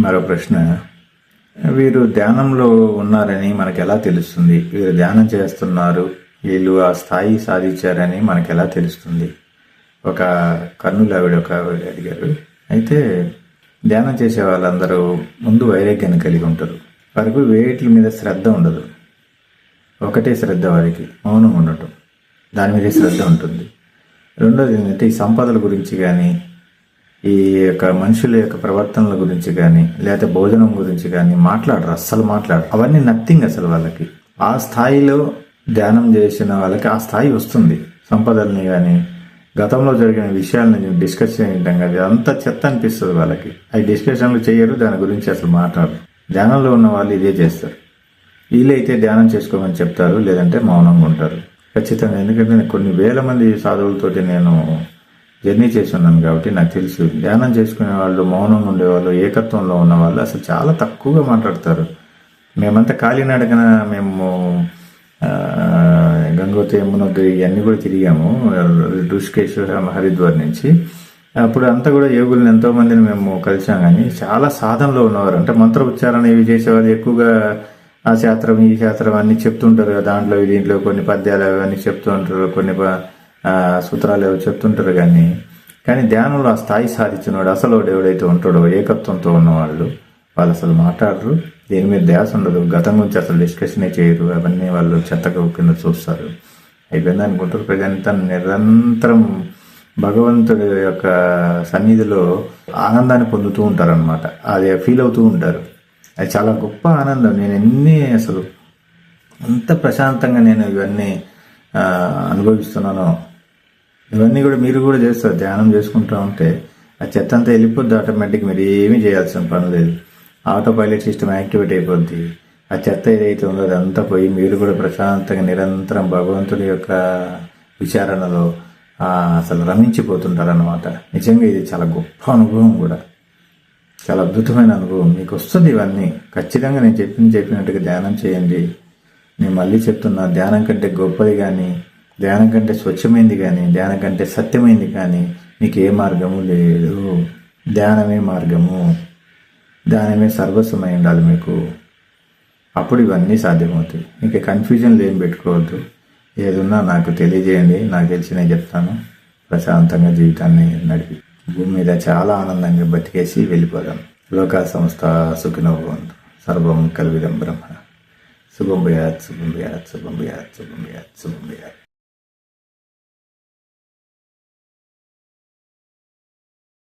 మరో ప్రశ్న, వీరు ధ్యానంలో ఉన్నారని మనకు ఎలా తెలుస్తుంది? వీరు ధ్యానం చేస్తున్నారు, వీళ్ళు ఆ స్థాయి సాధించారని మనకు ఎలా తెలుస్తుంది? ఒక కర్నూలు ఒక అడిగారు. అయితే ధ్యానం చేసే వాళ్ళందరూ ముందు వైరాగ్యాన్ని కలిగి ఉంటారు. వారికి వేటి మీద శ్రద్ధ ఉండదు. ఒకటే శ్రద్ధ వారికి మౌనం ఉండటం, దాని మీదే శ్రద్ధ ఉంటుంది. రెండోది ఏంటంటే ఈ సంపదల గురించి కానీ, ఈ యొక్క మనుషుల యొక్క ప్రవర్తనల గురించి కానీ, లేకపోతే భోజనం గురించి కానీ మాట్లాడరు, అస్సలు మాట్లాడరు. అవన్నీ నథింగ్ అసలు వాళ్ళకి. ఆ స్థాయిలో ధ్యానం చేసిన వాళ్ళకి ఆ స్థాయి వస్తుంది. సంపదల్ని కానీ, గతంలో జరిగిన విషయాలని డిస్కస్ చేయడం కానీ అంతా చెత్త అనిపిస్తుంది వాళ్ళకి. అవి డిస్కషన్లు చేయరు, దాని గురించి అసలు మాట్లాడరు. ధ్యానంలో ఉన్న వాళ్ళు ఇదే చేస్తారు. వీళ్ళైతే ధ్యానం చేసుకోమని చెప్తారు, లేదంటే మౌనంగా ఉంటారు ఖచ్చితంగా. ఎందుకంటే కొన్ని వేల మంది సాధువులతోటి నేను జర్నీ చేసి ఉన్నాను కాబట్టి నాకు తెలుసు. ధ్యానం చేసుకునే వాళ్ళు, మౌనంగా ఉండేవాళ్ళు, ఏకత్వంలో ఉన్న వాళ్ళు అసలు చాలా తక్కువగా మాట్లాడతారు. మేమంతా కాలినడకన మేము గంగోత్రి, యమునోత్రి ఇవన్నీ కూడా తిరిగాము, ఋషికేశ్, హరిద్వార్ నుంచి. అప్పుడు అంతా కూడా యోగులను ఎంతో మందిని మేము కలిసాం. కానీ చాలా సాధనలో ఉన్నవారు, అంటే మంత్ర ఉచ్చారణ ఇవి చేసేవాళ్ళు ఎక్కువగా. ఆ శాస్త్రం ఈ శాస్త్రం అన్ని చెప్తుంటారు, దాంట్లో దీంట్లో కొన్ని పద్యాలు అవన్నీ చెప్తూ ఉంటారు, కొన్ని సూత్రాలు ఏవో చెప్తుంటారు. కానీ ధ్యానంలో ఆ స్థాయి సాధించినవాడు అసలు ఎవడైతే ఉంటాడో, ఏకత్వంతో ఉన్నవాళ్ళు, వాళ్ళు అసలు మాట్లాడరు, దేని మీద ధ్యాస ఉండదు, గతం గురించి అసలు డిస్కషనే చేయరు. అవన్నీ వాళ్ళు చెత్తగా కింద చూస్తారు. అయిపోయింది అనుకుంటారు. ప్రజంతా నిరంతరం భగవంతుడి యొక్క సన్నిధిలో ఆనందాన్ని పొందుతూ ఉంటారనమాట. అది ఫీల్ అవుతూ ఉంటారు. అది చాలా గొప్ప ఆనందం. నేను అసలు అంత ప్రశాంతంగా నేను ఇవన్నీ అనుభవిస్తున్నాను. ఇవన్నీ కూడా మీరు కూడా చేస్తారు. ధ్యానం చేసుకుంటూ ఉంటే ఆ చెత్త అంతా వెళ్ళిపోద్ది ఆటోమేటిక్. మీరు ఏమీ చేయాల్సిన పని లేదు. ఆటో పైలట్ సిస్టమ్ యాక్టివేట్ అయిపోద్ది. ఆ చెత్త ఏదైతే ఉందో అదంతా పోయి మీరు కూడా ప్రశాంతంగా నిరంతరం భగవంతుడి యొక్క విచారణలో అసలు రమించిపోతుంటారన్నమాట. నిజంగా ఇది చాలా గొప్ప అనుభవం కూడా, చాలా అద్భుతమైన అనుభవం. మీకు వస్తుంది ఇవన్నీ ఖచ్చితంగా. నేను చెప్పినట్టుగా ధ్యానం చేయండి. నేను మళ్ళీ చెప్తున్నా, ధ్యానం కంటే గొప్పది కానీ, ధ్యానం కంటే స్వచ్ఛమైంది కానీ, ధ్యానం కంటే సత్యమైంది కానీ మీకు ఏ మార్గము లేదు. ధ్యానమే మార్గము, ధ్యానమే సర్వస్వమై ఉండాలి మీకు. అప్పుడు ఇవన్నీ సాధ్యమవుతాయి. ఇంకా కన్ఫ్యూజన్లు ఏం పెట్టుకోవద్దు. ఏదున్నా నాకు తెలియజేయండి, నాకు తెలిసి నేను చెప్తాను. ప్రశాంతంగా జీవితాన్ని నడిపి భూమి మీద చాలా ఆనందంగా బతికేసి వెళ్ళిపోదాం. లోకా సంస్థ సుఖినో భవంతు. సర్వం కల్విదం బ్రహ్మ. శుభం భయాత్, శుభం భయాత్, శుభం భయాత్, శుభం భయాత్, శుభం భయాత్.